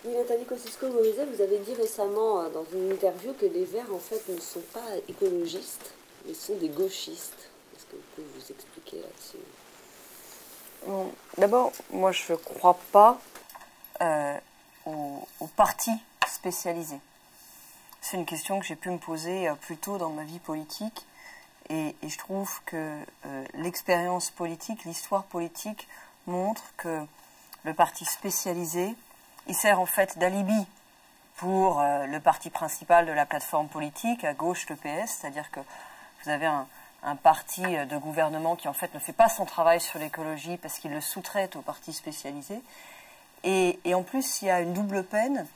Oui, Nathalie Kosciusko-Morizet, vous avez dit récemment dans une interview que les Verts, en fait, ne sont pas écologistes, mais sont des gauchistes. Est-ce que vous pouvez vous expliquer là-dessus? D'abord, moi, je ne crois pas aux partis spécialisés. C'est une question que j'ai pu me poser plus tôt dans ma vie politique. Et je trouve que l'expérience politique, l'histoire politique montre que le parti spécialisé, il sert en fait d'alibi pour le parti principal de la plateforme politique, à gauche le PS, c'est-à-dire que vous avez un parti de gouvernement qui en fait ne fait pas son travail sur l'écologie parce qu'il le sous-traite au parti spécialisé. Et en plus, il y a une double peine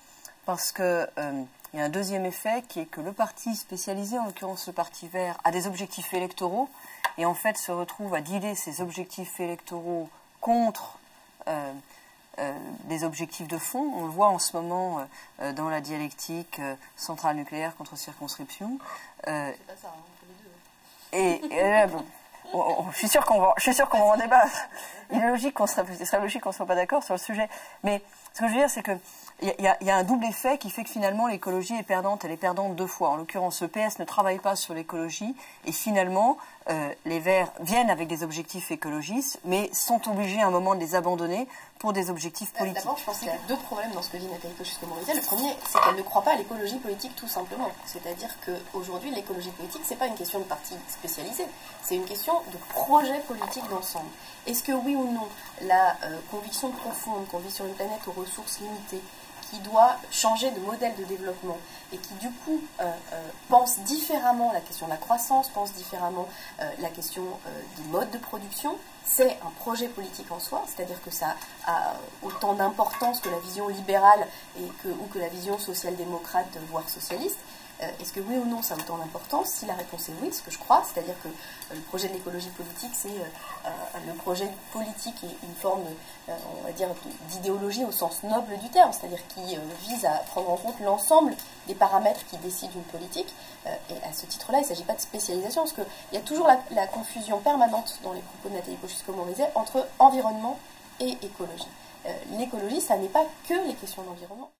parce que il y a un deuxième effet qui est que le parti spécialisé, en l'occurrence le parti vert, a des objectifs électoraux et en fait se retrouve à dealer ces objectifs électoraux contre des objectifs de fond. On le voit en ce moment dans la dialectique centrale nucléaire contre circonscription. C'est pas ça, hein, Je suis sûr qu'on va en débattre. Il est logique ce serait logique qu'on ne soit pas d'accord sur le sujet. Mais ce que je veux dire, c'est que il y a un double effet qui fait que finalement l'écologie est perdante. Elle est perdante deux fois. En l'occurrence, le PS ne travaille pas sur l'écologie et finalement les Verts viennent avec des objectifs écologistes, mais sont obligés à un moment de les abandonner pour des objectifs politiques. D'abord, je pense qu'il y a deux problèmes dans ce que dit Nathalie Kosciusko-Morizet. Le premier, c'est qu'elle ne croit pas à l'écologie politique tout simplement. C'est-à-dire qu'aujourd'hui, l'écologie politique, c'est pas une question de parti spécialisé, c'est une question de projet politique d'ensemble. Est-ce que oui ou non, la conviction profonde qu'on vit sur une planète aux ressources limitées, qui doit changer de modèle de développement et qui du coup pense différemment la question de la croissance, pense différemment la question des modes de production, c'est un projet politique en soi, c'est-à-dire que ça a autant d'importance que la vision libérale ou que la vision social-démocrate, voire socialiste. Est-ce que oui ou non ça a autant d'importance? Si la réponse est oui, ce que je crois, c'est-à-dire que le projet de l'écologie politique, c'est le projet politique est une forme, on va dire, d'idéologie au sens noble du terme, c'est-à-dire qui vise à prendre en compte l'ensemble des paramètres qui décident une politique. Et à ce titre-là, il ne s'agit pas de spécialisation, parce qu'il y a toujours la confusion permanente dans les propos de Nathalie Kosciusko-Morizet entre environnement et écologie. L'écologie, ça n'est pas que les questions d'environnement.